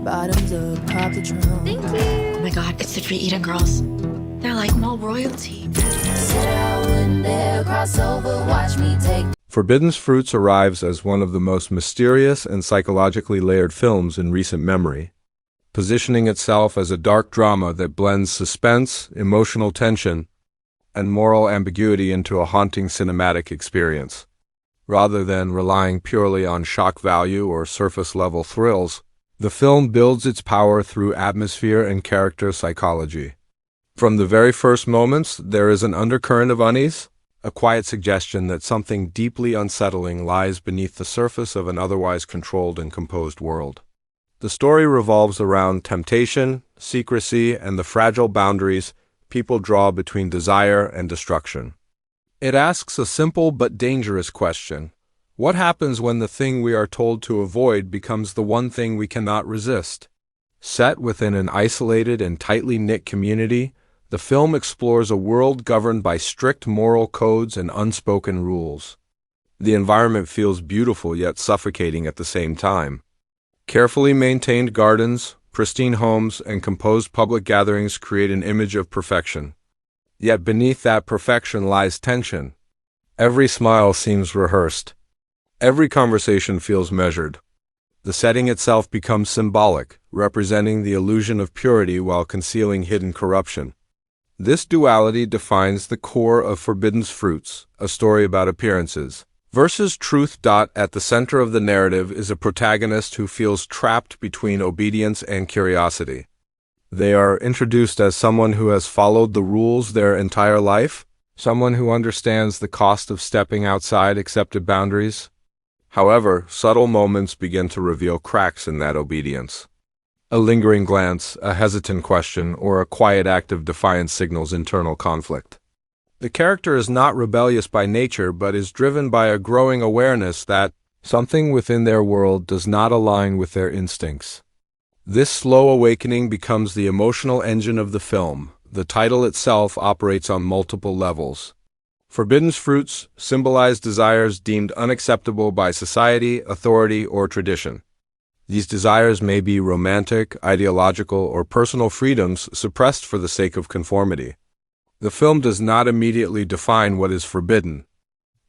bottoms up, pop the trunk. Thank you. Oh my God, it's the Tree Eating Girls. They're like mall royalty. Sit out when they're crossover, watch me take. Forbidden Fruits arrives as one of the most mysterious and psychologically layered films in recent memory, positioning itself as a dark drama that blends suspense, emotional tension, and moral ambiguity into a haunting cinematic experience. Rather than relying purely on shock value or surface-level thrills, the film builds its power through atmosphere and character psychology. From the very first moments, there is an undercurrent of unease, a quiet suggestion that something deeply unsettling lies beneath the surface of an otherwise controlled and composed world. The story revolves around temptation, secrecy, and the fragile boundaries people draw between desire and destruction. It asks a simple but dangerous question. What happens when the thing we are told to avoid becomes the one thing we cannot resist? Set within an isolated and tightly knit community, the film explores a world governed by strict moral codes and unspoken rules. The environment feels beautiful yet suffocating at the same time. Carefully maintained gardens, pristine homes, and composed public gatherings create an image of perfection. Yet beneath that perfection lies tension. Every smile seems rehearsed. Every conversation feels measured. The setting itself becomes symbolic, representing the illusion of purity while concealing hidden corruption. This duality defines the core of Forbidden Fruits, a story about appearances versus truth. At the center of the narrative is a protagonist who feels trapped between obedience and curiosity. They are introduced as someone who has followed the rules their entire life, someone who understands the cost of stepping outside accepted boundaries. However, subtle moments begin to reveal cracks in that obedience. A lingering glance, a hesitant question, or a quiet act of defiance signals internal conflict. The character is not rebellious by nature, but is driven by a growing awareness that something within their world does not align with their instincts. This slow awakening becomes the emotional engine of the film. The title itself operates on multiple levels. Forbidden Fruits symbolize desires deemed unacceptable by society, authority, or tradition. These desires may be romantic, ideological, or personal freedoms suppressed for the sake of conformity. The film does not immediately define what is forbidden.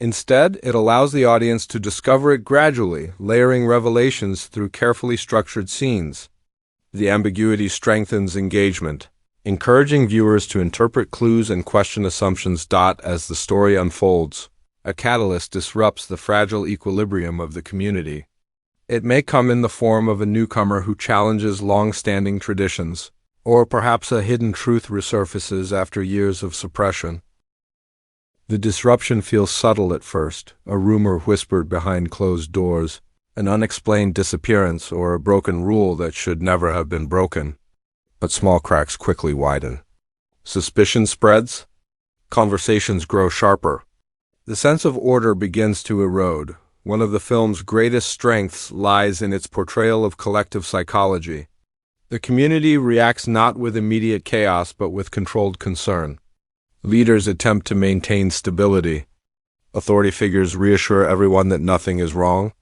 Instead, it allows the audience to discover it gradually, layering revelations through carefully structured scenes. The ambiguity strengthens engagement, encouraging viewers to interpret clues and question assumptions. As the story unfolds, a catalyst disrupts the fragile equilibrium of the community. It may come in the form of a newcomer who challenges long-standing traditions, or perhaps a hidden truth resurfaces after years of suppression. The disruption feels subtle at first, a rumor whispered behind closed doors, an unexplained disappearance, or a broken rule that should never have been broken. But small cracks quickly widen. Suspicion spreads. Conversations grow sharper. The sense of order begins to erode. One of the film's greatest strengths lies in its portrayal of collective psychology. The community reacts not with immediate chaos but with controlled concern. Leaders attempt to maintain stability. Authority figures reassure everyone that nothing is wrong.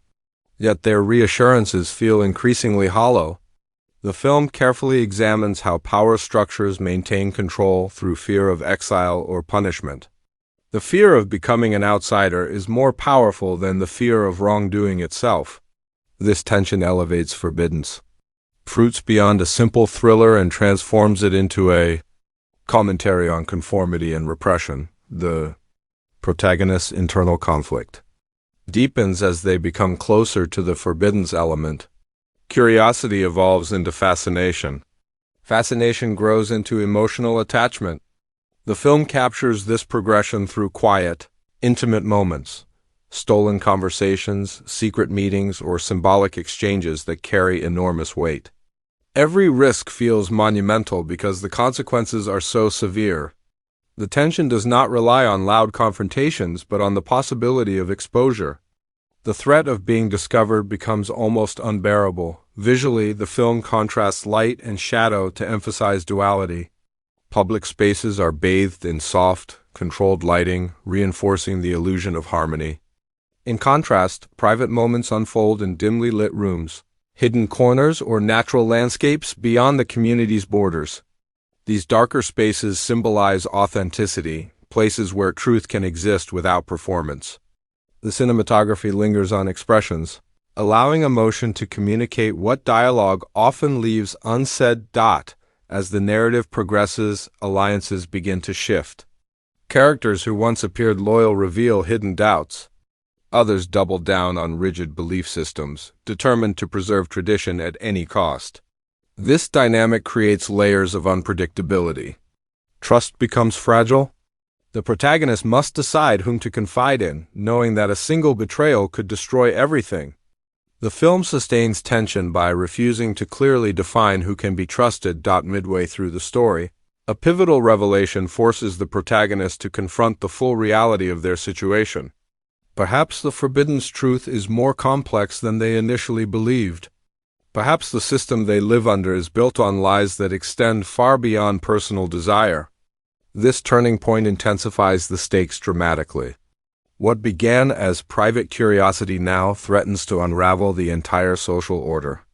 Yet their reassurances feel increasingly hollow. The film carefully examines how power structures maintain control through fear of exile or punishment. The fear of becoming an outsider is more powerful than the fear of wrongdoing itself. This tension elevates Forbidden Fruits beyond a simple thriller and transforms it into a commentary on conformity and repression. The protagonist's internal conflict deepens as they become closer to the forbidden's element. Curiosity evolves into fascination. Fascination grows into emotional attachment. The film captures this progression through quiet, intimate moments, stolen conversations, secret meetings, or symbolic exchanges that carry enormous weight. Every risk feels monumental because the consequences are so severe. The tension does not rely on loud confrontations, but on the possibility of exposure. The threat of being discovered becomes almost unbearable. Visually, the film contrasts light and shadow to emphasize duality. Public spaces are bathed in soft, controlled lighting, reinforcing the illusion of harmony. In contrast, private moments unfold in dimly lit rooms, hidden corners, or natural landscapes beyond the community's borders. These darker spaces symbolize authenticity, places where truth can exist without performance. The cinematography lingers on expressions, allowing emotion to communicate what dialogue often leaves unsaid. As the narrative progresses, alliances begin to shift. Characters who once appeared loyal reveal hidden doubts. Others double down on rigid belief systems, determined to preserve tradition at any cost. This dynamic creates layers of unpredictability. Trust becomes fragile. The protagonist must decide whom to confide in, knowing that a single betrayal could destroy everything. The film sustains tension by refusing to clearly define who can be trusted. Midway through the story, a pivotal revelation forces the protagonist to confront the full reality of their situation. Perhaps the Forbidden's truth is more complex than they initially believed. Perhaps the system they live under is built on lies that extend far beyond personal desire. This turning point intensifies the stakes dramatically. What began as private curiosity now threatens to unravel the entire social order.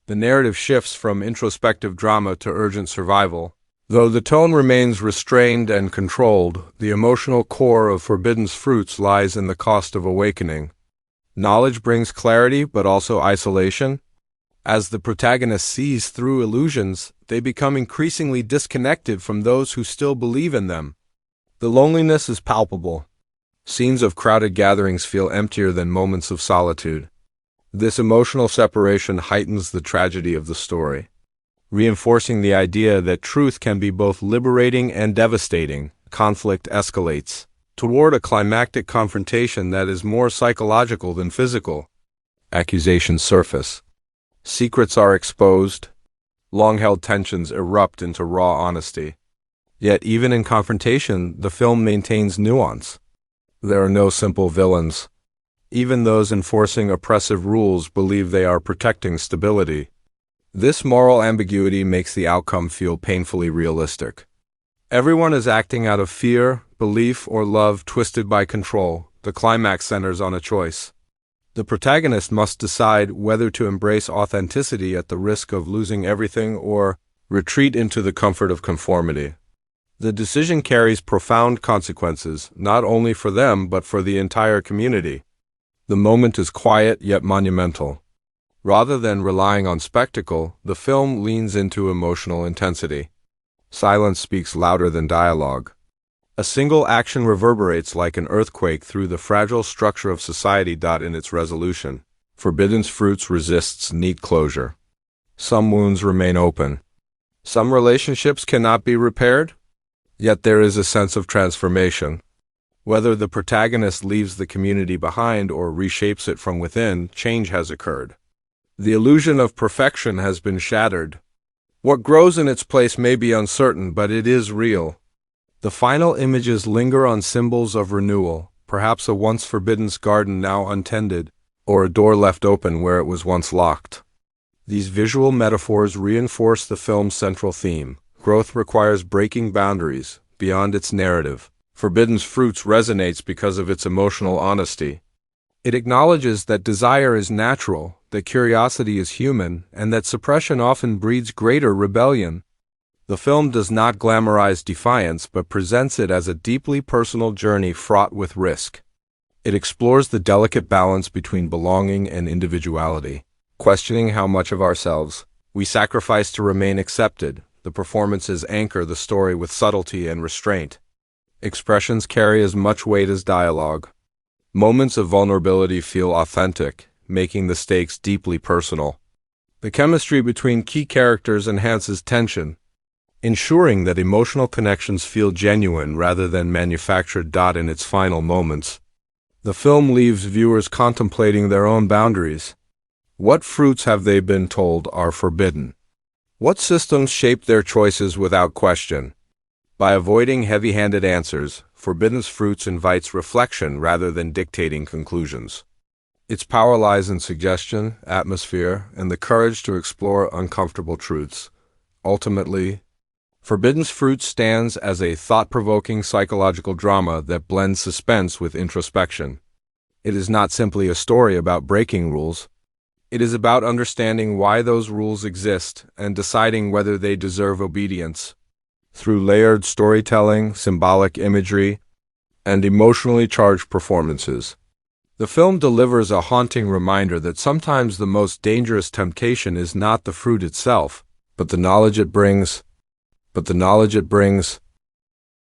The narrative shifts from introspective drama to urgent survival. Though the tone remains restrained and controlled, the emotional core of Forbidden's Fruits lies in the cost of awakening. Knowledge brings clarity, but also isolation. As the protagonist sees through illusions, they become increasingly disconnected from those who still believe in them. The loneliness is palpable. Scenes of crowded gatherings feel emptier than moments of solitude. This emotional separation heightens the tragedy of the story, reinforcing the idea that truth can be both liberating and devastating. Conflict escalates toward a climactic confrontation that is more psychological than physical. Accusations surface. Secrets are exposed. Long-held tensions erupt into raw honesty. Yet even in confrontation, the film maintains nuance. There are no simple villains. Even those enforcing oppressive rules believe they are protecting stability. This moral ambiguity makes the outcome feel painfully realistic. Everyone is acting out of fear, belief, or love twisted by control. The climax centers on a choice. The protagonist must decide whether to embrace authenticity at the risk of losing everything or retreat into the comfort of conformity. The decision carries profound consequences, not only for them but for the entire community. The moment is quiet yet monumental. Rather than relying on spectacle, the film leans into emotional intensity. Silence speaks louder than dialogue. A single action reverberates like an earthquake through the fragile structure of society. In its resolution, Forbidden's Fruits resists neat closure. Some wounds remain open. Some relationships cannot be repaired. Yet there is a sense of transformation. Whether the protagonist leaves the community behind or reshapes it from within, change has occurred. The illusion of perfection has been shattered. What grows in its place may be uncertain, but it is real. The final images linger on symbols of renewal, perhaps a once forbidden garden now untended, or a door left open where it was once locked. These visual metaphors reinforce the film's central theme. Growth requires breaking boundaries beyond its narrative. Forbidden's Fruits resonates because of its emotional honesty. It acknowledges that desire is natural, that curiosity is human, and that suppression often breeds greater rebellion. The film does not glamorize defiance but presents it as a deeply personal journey fraught with risk. It explores the delicate balance between belonging and individuality, questioning how much of ourselves we sacrifice to remain accepted. The performances anchor the story with subtlety and restraint. Expressions carry as much weight as dialogue. Moments of vulnerability feel authentic, making the stakes deeply personal. The chemistry between key characters enhances tension, ensuring that emotional connections feel genuine rather than manufactured. In its final moments, the film leaves viewers contemplating their own boundaries. What fruits have they been told are forbidden? What systems shape their choices without question? By avoiding heavy-handed answers, Forbidden's Fruits invites reflection rather than dictating conclusions. Its power lies in suggestion, atmosphere, and the courage to explore uncomfortable truths. Ultimately, Forbidden's Fruits stands as a thought-provoking psychological drama that blends suspense with introspection. It is not simply a story about breaking rules. It is about understanding why those rules exist and deciding whether they deserve obedience. Through layered storytelling, symbolic imagery, and emotionally charged performances, the film delivers a haunting reminder that sometimes the most dangerous temptation is not the fruit itself, but the knowledge it brings.